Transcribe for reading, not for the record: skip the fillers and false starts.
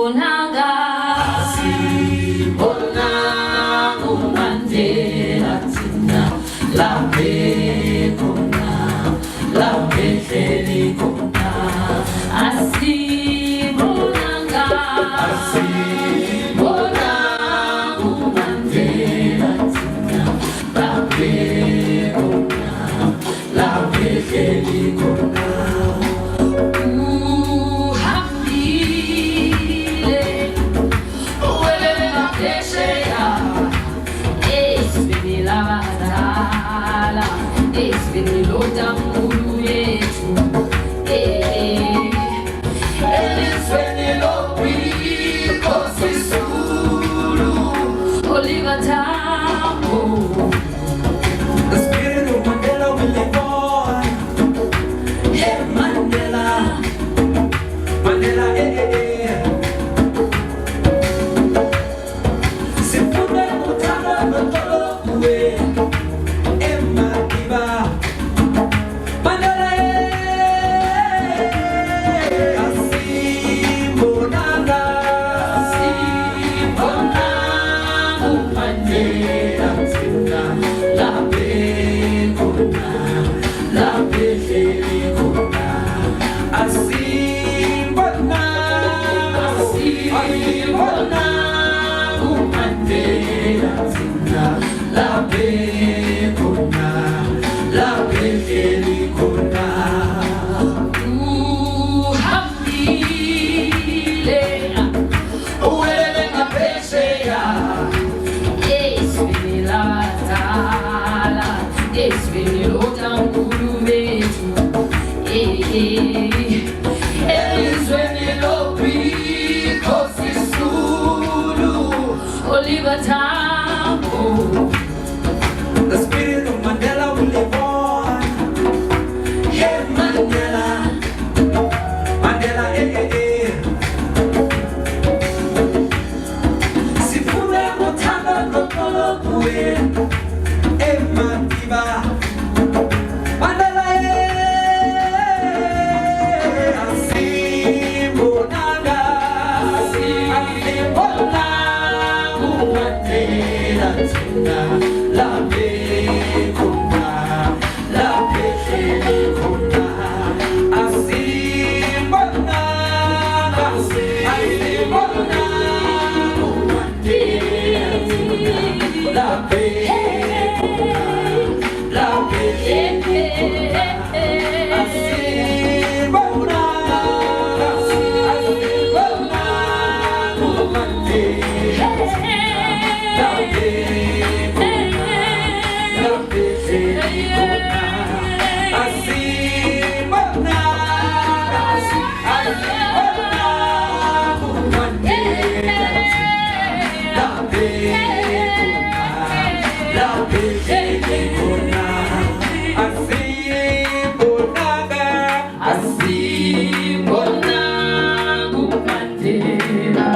asimbonanga umandela thina laphe khona laphe hleli khona asimbonanga umandela thina laphe khona laphe hleli khona. The spirit of Mandela will live on. Hey Mandela, Mandela, Sifuna motanga lokolo kuwe, Madiba, Mandela, asimbonanga, umandela thina laphe khona laphe hleli khona asimbonanga umandela thina laphe khona laphe hleli khona asimbonanga umandela asimbonanga umandela